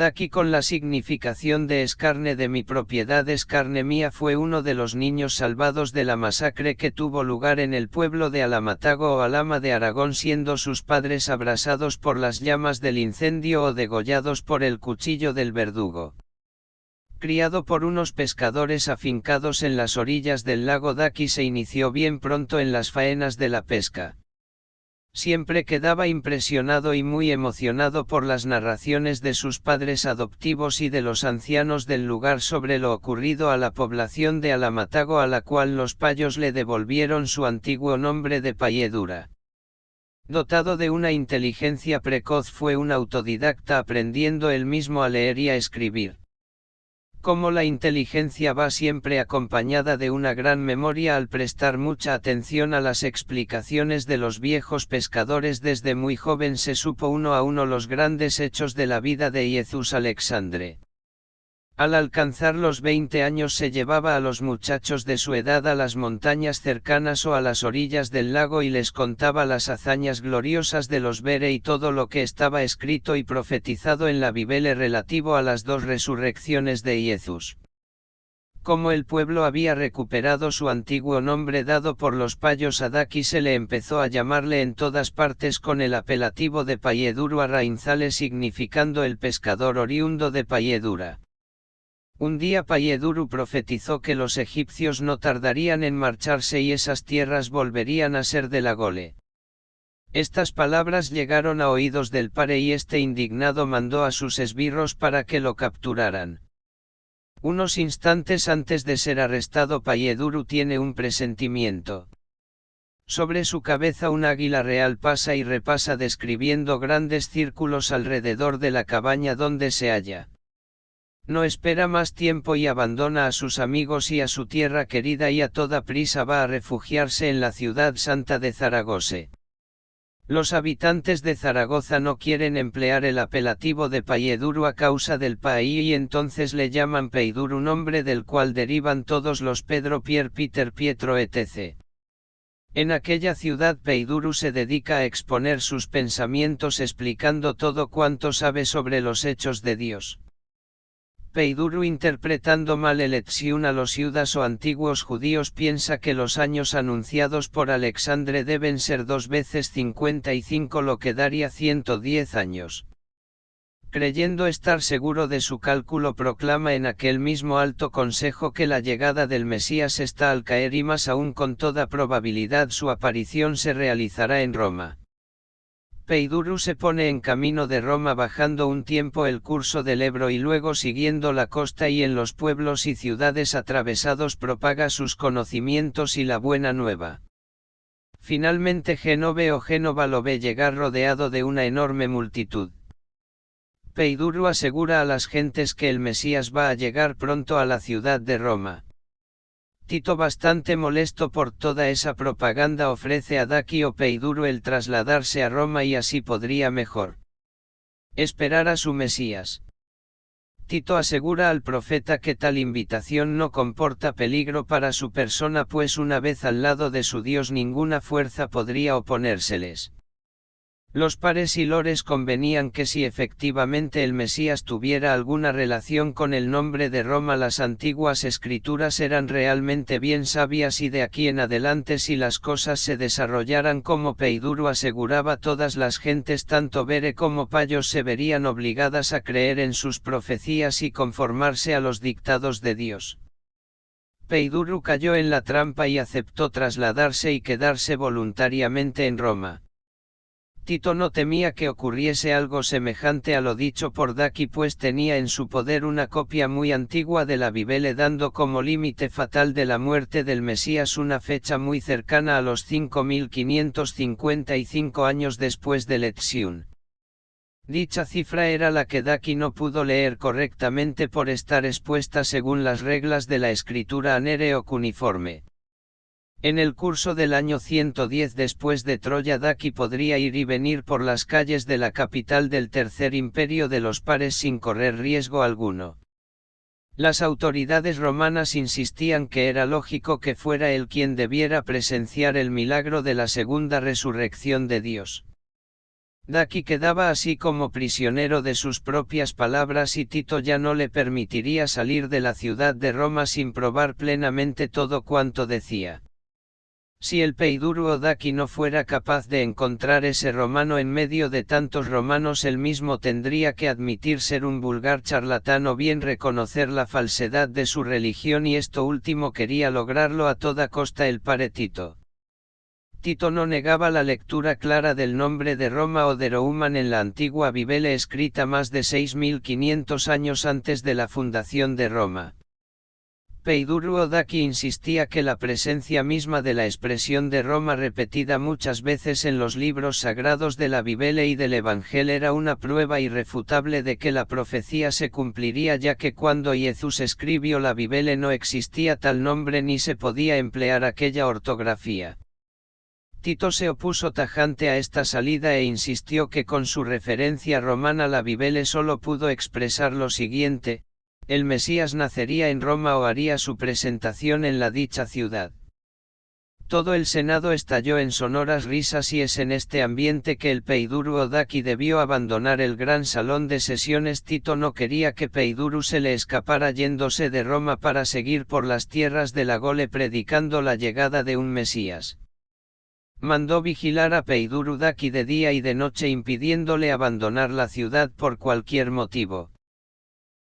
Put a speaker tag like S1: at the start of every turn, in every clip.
S1: Daki con la significación de es carne de mi propiedad, es carne mía, fue uno de los niños salvados de la masacre que tuvo lugar en el pueblo de Alamatago o Alhama de Aragón, siendo sus padres abrasados por las llamas del incendio o degollados por el cuchillo del verdugo. Criado por unos pescadores afincados en las orillas del lago Daki, se inició bien pronto en las faenas de la pesca. Siempre quedaba impresionado y muy emocionado por las narraciones de sus padres adoptivos y de los ancianos del lugar sobre lo ocurrido a la población de Alamatago, a la cual los payos le devolvieron su antiguo nombre de Payedura. Dotado de una inteligencia precoz, fue un autodidacta, aprendiendo él mismo a leer y a escribir. Como la inteligencia va siempre acompañada de una gran memoria, al prestar mucha atención a las explicaciones de los viejos pescadores, desde muy joven se supo uno a uno los grandes hechos de la vida de Jesús Alexandre. Al alcanzar los 20 años se llevaba a los muchachos de su edad a las montañas cercanas o a las orillas del lago y les contaba las hazañas gloriosas de los Bere y todo lo que estaba escrito y profetizado en la Biblia relativo a las dos resurrecciones de Jesús. Como el pueblo había recuperado su antiguo nombre dado por los payos a Daki, se le empezó a llamarle en todas partes con el apelativo de Payeduru Arrainzale, significando el pescador oriundo de Payedura. Un día Payeduru profetizó que los egipcios no tardarían en marcharse y esas tierras volverían a ser de la Gole. Estas palabras llegaron a oídos del pare y este, indignado, mandó a sus esbirros para que lo capturaran. Unos instantes antes de ser arrestado, Payeduru tiene un presentimiento. Sobre su cabeza un águila real pasa y repasa describiendo grandes círculos alrededor de la cabaña donde se halla. No espera más tiempo y abandona a sus amigos y a su tierra querida y a toda prisa va a refugiarse en la ciudad santa de Zaragoza. Los habitantes de Zaragoza no quieren emplear el apelativo de Payeduru a causa del paí y entonces le llaman Peiduru, nombre del cual derivan todos los Pedro, Pierre, Peter, Pietro, etc. En aquella ciudad Peiduru se dedica a exponer sus pensamientos explicando todo cuanto sabe sobre los hechos de Dios. Peiduru, interpretando mal el Etziun a los Yudas o antiguos judíos, piensa que los años anunciados por Alexandre deben ser 2 veces 55, lo que daría 110 años. Creyendo estar seguro de su cálculo, proclama en aquel mismo alto consejo que la llegada del Mesías está al caer y más aún con toda probabilidad su aparición se realizará en Roma. Peiduru se pone en camino de Roma, bajando un tiempo el curso del Ebro y luego siguiendo la costa, y en los pueblos y ciudades atravesados propaga sus conocimientos y la buena nueva. Finalmente Génova lo ve llegar rodeado de una enorme multitud. Peiduru asegura a las gentes que el Mesías va a llegar pronto a la ciudad de Roma. Tito, bastante molesto por toda esa propaganda, ofrece a Daki o Peiduru el trasladarse a Roma y así podría mejor esperar a su Mesías. Tito asegura al profeta que tal invitación no comporta peligro para su persona, pues una vez al lado de su Dios ninguna fuerza podría oponérseles. Los pares y lores convenían que si efectivamente el Mesías tuviera alguna relación con el nombre de Roma, las antiguas escrituras eran realmente bien sabias y de aquí en adelante, si las cosas se desarrollaran como Peiduru aseguraba, todas las gentes, tanto Bere como payos, se verían obligadas a creer en sus profecías y conformarse a los dictados de Dios. Peiduru cayó en la trampa y aceptó trasladarse y quedarse voluntariamente en Roma. Tito no temía que ocurriese algo semejante a lo dicho por Daki, pues tenía en su poder una copia muy antigua de la Biblia, dando como límite fatal de la muerte del Mesías una fecha muy cercana a los 5555 años después del Etziun. Dicha cifra era la que Daki no pudo leer correctamente por estar expuesta según las reglas de la escritura anere o cuneiforme. En el curso del año 110 después de Troya, Daki podría ir y venir por las calles de la capital del Tercer Imperio de los pares sin correr riesgo alguno. Las autoridades romanas insistían que era lógico que fuera él quien debiera presenciar el milagro de la segunda resurrección de Dios. Daki quedaba así como prisionero de sus propias palabras y Tito ya no le permitiría salir de la ciudad de Roma sin probar plenamente todo cuanto decía. Si el Peiduru o Daki no fuera capaz de encontrar ese romano en medio de tantos romanos, él mismo tendría que admitir ser un vulgar charlatán o bien reconocer la falsedad de su religión, y esto último quería lograrlo a toda costa el padre Tito. Tito no negaba la lectura clara del nombre de Roma o de Rouman en la antigua Bibele escrita más de 6500 años antes de la fundación de Roma. Peiduru o Daki insistía que la presencia misma de la expresión de Roma repetida muchas veces en los libros sagrados de la Bibele y del Evangelio era una prueba irrefutable de que la profecía se cumpliría, ya que cuando Jesús escribió la Bibele no existía tal nombre ni se podía emplear aquella ortografía. Tito se opuso tajante a esta salida e insistió que con su referencia romana la Bibele solo pudo expresar lo siguiente: el Mesías nacería en Roma o haría su presentación en la dicha ciudad. Todo el Senado estalló en sonoras risas y es en este ambiente que el Peiduru o Daki debió abandonar el gran salón de sesiones. Tito no quería que Peiduru se le escapara yéndose de Roma para seguir por las tierras de la Gole predicando la llegada de un Mesías. Mandó vigilar a Peiduru Daki de día y de noche, impidiéndole abandonar la ciudad por cualquier motivo.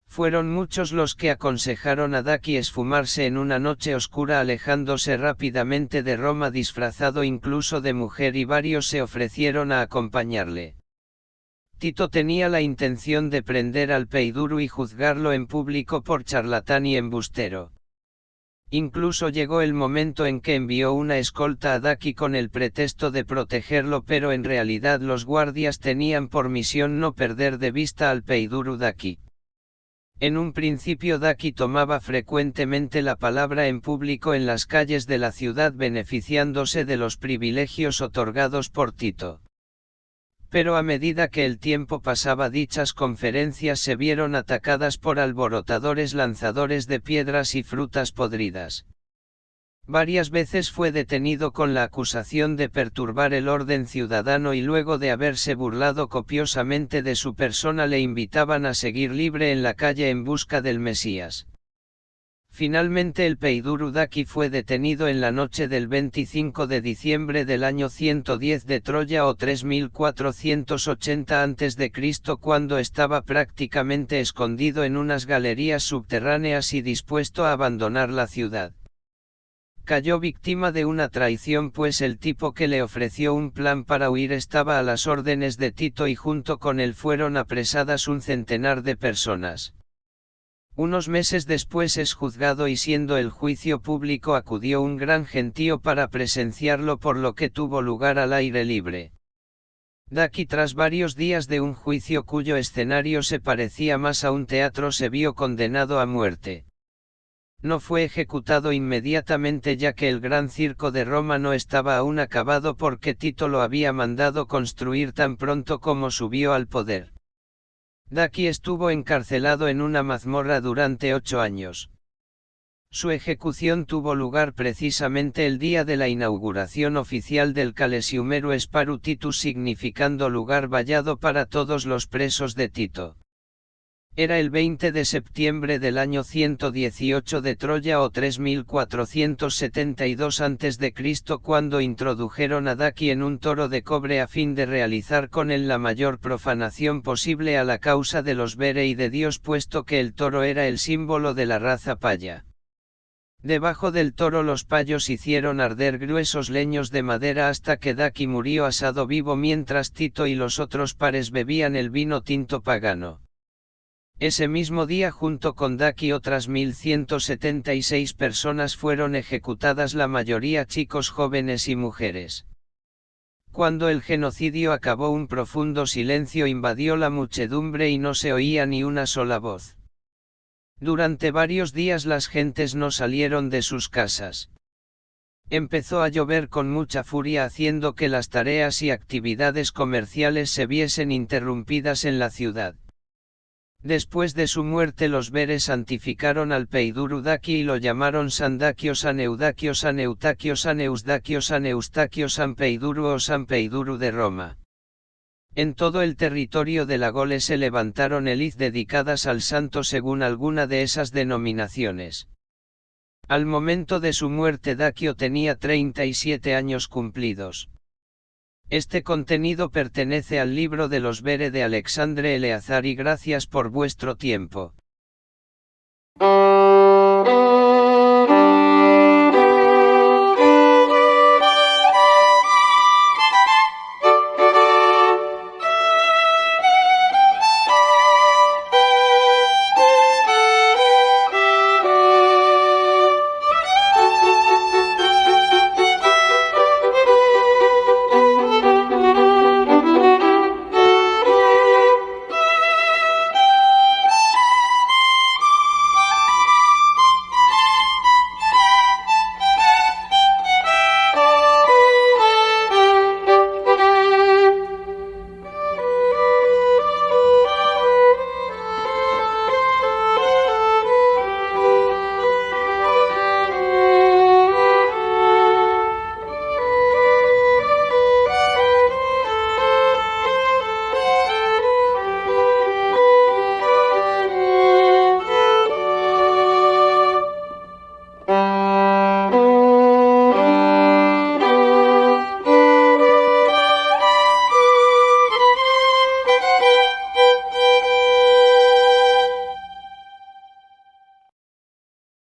S1: Fueron muchos los que aconsejaron a Daki esfumarse en una noche oscura alejándose rápidamente de Roma disfrazado incluso de mujer, y varios se ofrecieron a acompañarle. Tito tenía la intención de prender al Peiduru y juzgarlo en público por charlatán y embustero. Incluso llegó el momento en que envió una escolta a Daki con el pretexto de protegerlo, pero en realidad los guardias tenían por misión no perder de vista al Peiduru Daki. En un principio Daki tomaba frecuentemente la palabra en público en las calles de la ciudad beneficiándose de los privilegios otorgados por Tito. Pero a medida que el tiempo pasaba, dichas conferencias se vieron atacadas por alborotadores lanzadores de piedras y frutas podridas. Varias veces fue detenido con la acusación de perturbar el orden ciudadano y luego de haberse burlado copiosamente de su persona le invitaban a seguir libre en la calle en busca del Mesías. Finalmente el Peiduru Daki fue detenido en la noche del 25 de diciembre del año 110 de Troya o 3480 a.C., cuando estaba prácticamente escondido en unas galerías subterráneas y dispuesto a abandonar la ciudad. Cayó víctima de una traición, pues el tipo que le ofreció un plan para huir estaba a las órdenes de Tito y junto con él fueron apresadas un centenar de personas. Unos meses después es juzgado y siendo el juicio público acudió un gran gentío para presenciarlo, por lo que tuvo lugar al aire libre. Daki, tras varios días de un juicio cuyo escenario se parecía más a un teatro, se vio condenado a muerte. No fue ejecutado inmediatamente, ya que el gran circo de Roma no estaba aún acabado porque Tito lo había mandado construir tan pronto como subió al poder. Daki estuvo encarcelado en una mazmorra durante 8 años. Su ejecución tuvo lugar precisamente el día de la inauguración oficial del Calesiumeru Sparu Titus, significando lugar vallado para todos los presos de Tito. Era el 20 de septiembre del año 118 de Troya o 3472 a.C. cuando introdujeron a Daki en un toro de cobre a fin de realizar con él la mayor profanación posible a la causa de los Bere y de Dios, puesto que el toro era el símbolo de la raza paya. Debajo del toro los payos hicieron arder gruesos leños de madera hasta que Daki murió asado vivo, mientras Tito y los otros pares bebían el vino tinto pagano. Ese mismo día, junto con Daki, otras 1176 personas fueron ejecutadas, la mayoría chicos jóvenes y mujeres. Cuando el genocidio acabó, un profundo silencio invadió la muchedumbre y no se oía ni una sola voz. Durante varios días las gentes no salieron de sus casas. Empezó a llover con mucha furia, haciendo que las tareas y actividades comerciales se viesen interrumpidas en la ciudad. Después de su muerte, los Beres santificaron al Peiduru Daki y lo llamaron San Dakio, San Eudakio, San Eutakio, San Eusdakio, San Eustaquio, San Peiduru o San Peiduru de Roma. En todo el territorio de la Gole se levantaron eliz dedicadas al santo según alguna de esas denominaciones. Al momento de su muerte Daquio tenía 37 años cumplidos. Este contenido pertenece al libro de los Bere de Alexandre Eleazar y gracias por vuestro tiempo.